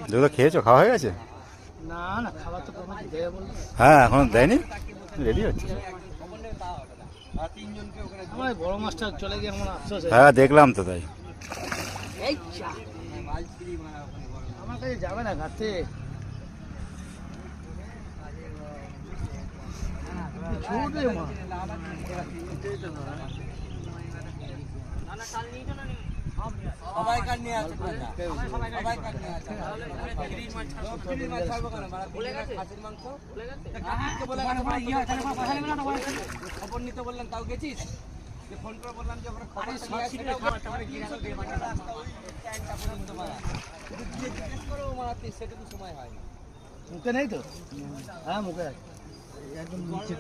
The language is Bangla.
যেগুলো খেয়েছো খাওয়া হয়ে গেছে? না না, খাবার তো তোমাকে দেয় বললো। হ্যাঁ এখন দেয়নি, রেডি হচ্ছে। আমার বড় মাছটা চলে গিয়ে আমার আফসোস। হ্যাঁ দেখলাম তো তাই। আমার কাছে যাবে না ঘাটতে। সবাই কাট নিয়ে আছে, সবাই কাট নিয়ে আছে। খবর নিতে বললেন তাও গেছিস? ফোন করে বললাম যে জিজ্ঞেস করো মারাতে, সেটুকু সময় হয় না। মুখে নেই তো? হ্যাঁ মুখে একদম নিচে।